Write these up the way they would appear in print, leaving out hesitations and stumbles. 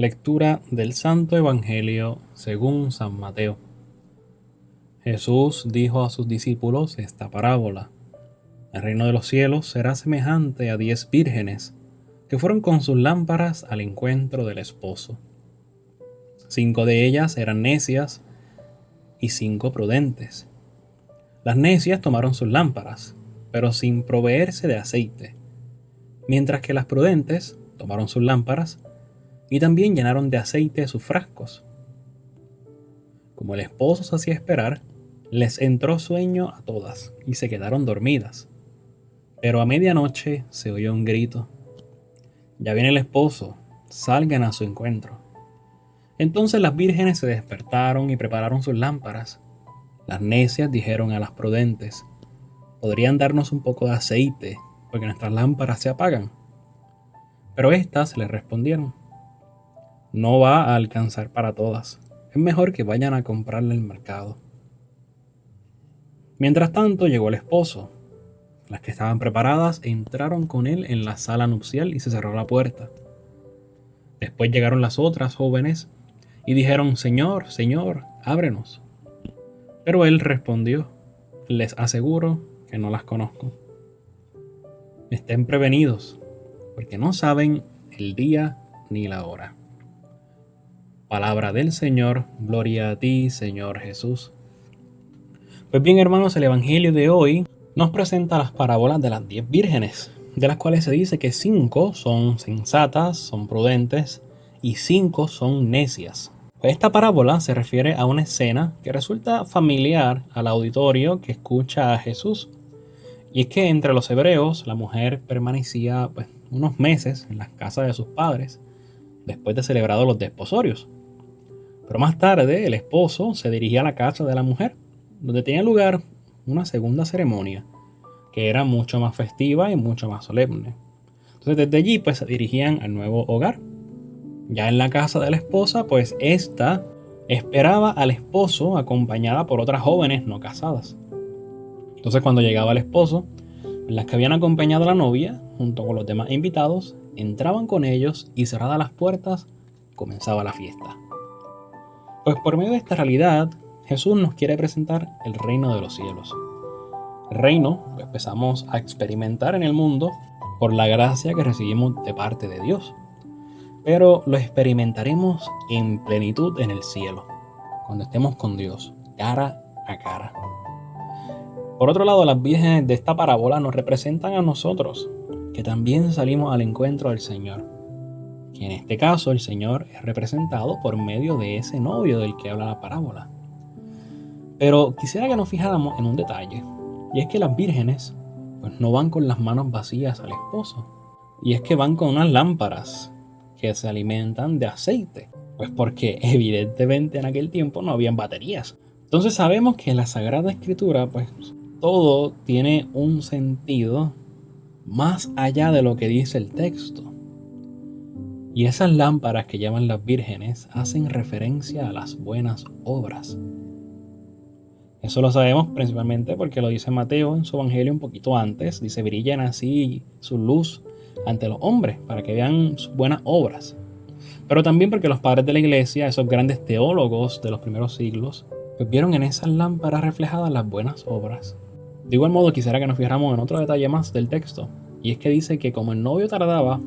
Lectura del Santo Evangelio según San Mateo. Jesús dijo a sus discípulos esta parábola: El reino de los cielos será semejante a 10 vírgenes que fueron con sus lámparas al encuentro del esposo. 5 de ellas eran necias y 5 prudentes. Las necias tomaron sus lámparas, pero sin proveerse de aceite, mientras que las prudentes tomaron sus lámparas y también llenaron de aceite sus frascos. Como el esposo se hacía esperar, les entró sueño a todas y se quedaron dormidas. Pero a medianoche se oyó un grito: «Ya viene el esposo, salgan a su encuentro». Entonces las vírgenes se despertaron y prepararon sus lámparas. Las necias dijeron a las prudentes: «¿Podrían darnos un poco de aceite, porque nuestras lámparas se apagan?». Pero éstas les respondieron: «No va a alcanzar para todas. Es mejor que vayan a comprarle al mercado». Mientras tanto llegó el esposo. Las que estaban preparadas entraron con él en la sala nupcial y se cerró la puerta. Después llegaron las otras jóvenes y dijeron: «Señor, Señor, ábrenos». Pero él respondió: «Les aseguro que no las conozco. Estén prevenidos, porque no saben el día ni la hora». Palabra del Señor, gloria a ti, Señor Jesús. Pues bien, hermanos, el Evangelio de hoy nos presenta las parábolas de las 10 vírgenes, de las cuales se dice que 5 son sensatas, son prudentes, y 5 son necias. Esta parábola se refiere a una escena que resulta familiar al auditorio que escucha a Jesús. Y es que entre los hebreos la mujer permanecía unos meses en las casas de sus padres después de celebrados los desposorios. Pero más tarde el esposo se dirigía a la casa de la mujer, donde tenía lugar una segunda ceremonia que era mucho más festiva y mucho más solemne. Entonces desde allí se dirigían al nuevo hogar. Ya en la casa de la esposa, ésta esperaba al esposo acompañada por otras jóvenes no casadas. Entonces cuando llegaba el esposo, las que habían acompañado a la novia, junto con los demás invitados, entraban con ellos y cerradas las puertas, comenzaba la fiesta. Pues por medio de esta realidad, Jesús nos quiere presentar el reino de los cielos. El reino lo empezamos a experimentar en el mundo por la gracia que recibimos de parte de Dios. Pero lo experimentaremos en plenitud en el cielo, cuando estemos con Dios, cara a cara. Por otro lado, las vírgenes de esta parábola nos representan a nosotros, que también salimos al encuentro del Señor. Que en este caso el Señor es representado por medio de ese novio del que habla la parábola. Pero quisiera que nos fijáramos en un detalle, y es que las vírgenes no van con las manos vacías al esposo, y es que van con unas lámparas que se alimentan de aceite, porque evidentemente en aquel tiempo no habían baterías. Entonces sabemos que en la Sagrada Escritura todo tiene un sentido más allá de lo que dice el texto. Y esas lámparas que llaman las vírgenes hacen referencia a las buenas obras. Eso lo sabemos principalmente porque lo dice Mateo en su Evangelio un poquito antes. Dice: «Brillen así su luz ante los hombres, para que vean sus buenas obras». Pero también porque los padres de la iglesia, esos grandes teólogos de los primeros siglos, vieron en esas lámparas reflejadas las buenas obras. De igual modo, quisiera que nos fijáramos en otro detalle más del texto, y es que dice que como el novio tardaba,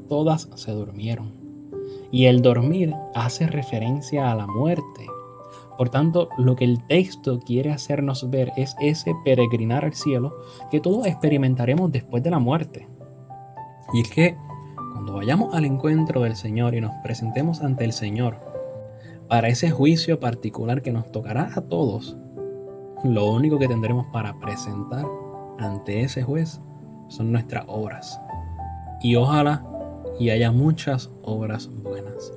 todas se durmieron. Y el dormir hace referencia a la muerte. Por tanto, lo que el texto quiere hacernos ver es ese peregrinar al cielo que todos experimentaremos después de la muerte. Y es que cuando vayamos al encuentro del Señor y nos presentemos ante el Señor para ese juicio particular que nos tocará a todos, lo único que tendremos para presentar ante ese juez son nuestras obras. Y ojalá y haya muchas obras buenas.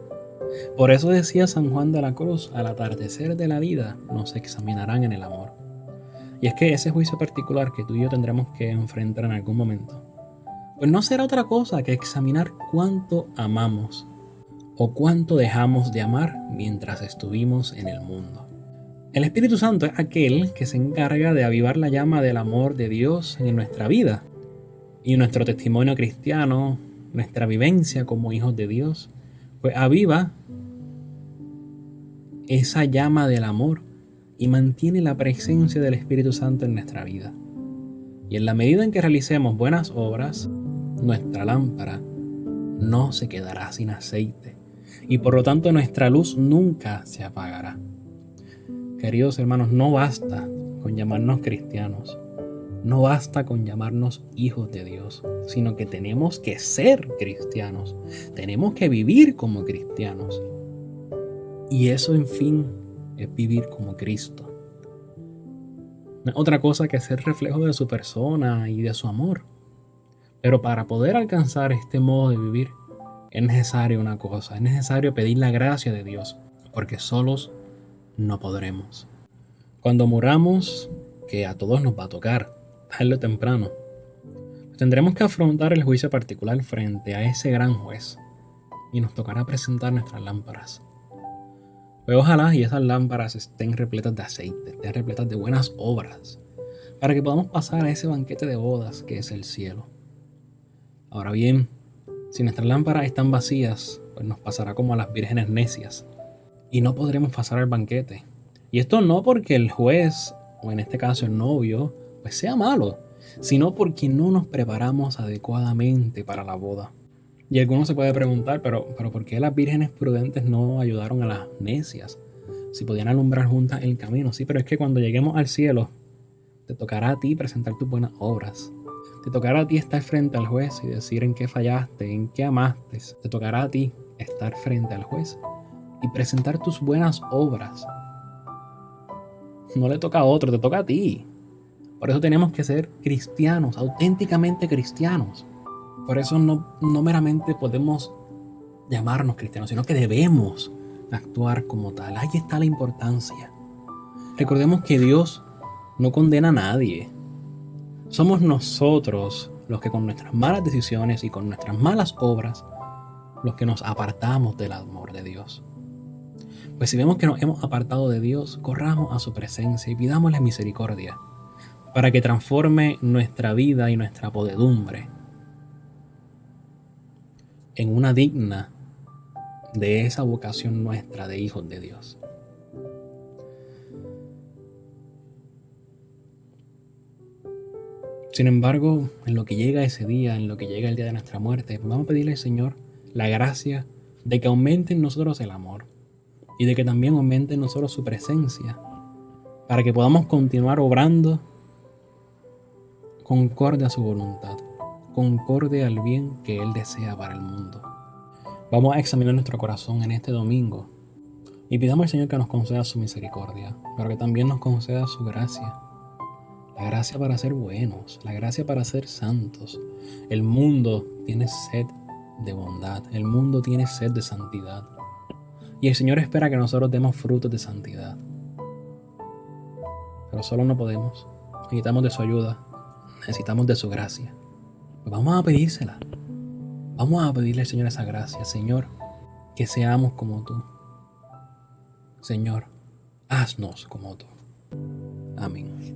Por eso decía San Juan de la Cruz: al atardecer de la vida nos examinarán en el amor. Y es que ese juicio particular que tú y yo tendremos que enfrentar en algún momento, no será otra cosa que examinar cuánto amamos o cuánto dejamos de amar mientras estuvimos en el mundo. El Espíritu Santo es aquel que se encarga de avivar la llama del amor de Dios en nuestra vida. Y nuestro testimonio cristiano, nuestra vivencia como hijos de Dios, Pues aviva esa llama del amor y mantiene la presencia del Espíritu Santo en nuestra vida. Y en la medida en que realicemos buenas obras, nuestra lámpara no se quedará sin aceite y por lo tanto nuestra luz nunca se apagará. Queridos hermanos, no basta con llamarnos cristianos, no basta con llamarnos hijos de Dios, sino que tenemos que ser cristianos, tenemos que vivir como cristianos. Y eso, en fin, es vivir como Cristo. No es otra cosa que ser reflejo de su persona y de su amor. Pero para poder alcanzar este modo de vivir, es necesario una cosa, es necesario pedir la gracia de Dios, porque solos no podremos. Cuando muramos, que a todos nos va a tocar, tarde o temprano, tendremos que afrontar el juicio particular frente a ese gran juez y nos tocará presentar nuestras lámparas. Pues ojalá y esas lámparas estén repletas de aceite, estén repletas de buenas obras, para que podamos pasar a ese banquete de bodas que es el cielo. Ahora bien, si nuestras lámparas están vacías, pues nos pasará como a las vírgenes necias y no podremos pasar al banquete. Y esto no porque el juez, o en este caso el novio, pues sea malo, sino porque no nos preparamos adecuadamente para la boda. Y alguno se puede preguntar, pero ¿por qué las vírgenes prudentes no ayudaron a las necias? Si podían alumbrar juntas el camino. Sí, pero es que cuando lleguemos al cielo, te tocará a ti presentar tus buenas obras. Te tocará a ti estar frente al juez y decir en qué fallaste, en qué amaste. Te tocará a ti estar frente al juez y presentar tus buenas obras. No le toca a otro, te toca a ti. Por eso tenemos que ser cristianos, auténticamente cristianos. Por eso no meramente podemos llamarnos cristianos, sino que debemos actuar como tal. Ahí está la importancia. Recordemos que Dios no condena a nadie. Somos nosotros los que con nuestras malas decisiones y con nuestras malas obras, los que nos apartamos del amor de Dios. Pues si vemos que nos hemos apartado de Dios, corramos a su presencia y pidámosle misericordia para que transforme nuestra vida y nuestra podedumbre en una digna de esa vocación nuestra de hijos de Dios. Sin embargo, en lo que llega ese día, en lo que llega el día de nuestra muerte, vamos a pedirle al Señor la gracia de que aumente en nosotros el amor y de que también aumente en nosotros su presencia, para que podamos continuar obrando concorde a su voluntad, concorde al bien que Él desea para el mundo. Vamos a examinar nuestro corazón en este domingo y pidamos al Señor que nos conceda su misericordia, pero que también nos conceda su gracia. La gracia para ser buenos, la gracia para ser santos. El mundo tiene sed de bondad, el mundo tiene sed de santidad. Y el Señor espera que nosotros demos frutos de santidad. Pero solo no podemos. Necesitamos de su ayuda, necesitamos de su gracia. Pues vamos a pedírsela. Vamos a pedirle al Señor esa gracia. Señor, que seamos como tú. Señor, haznos como tú. Amén.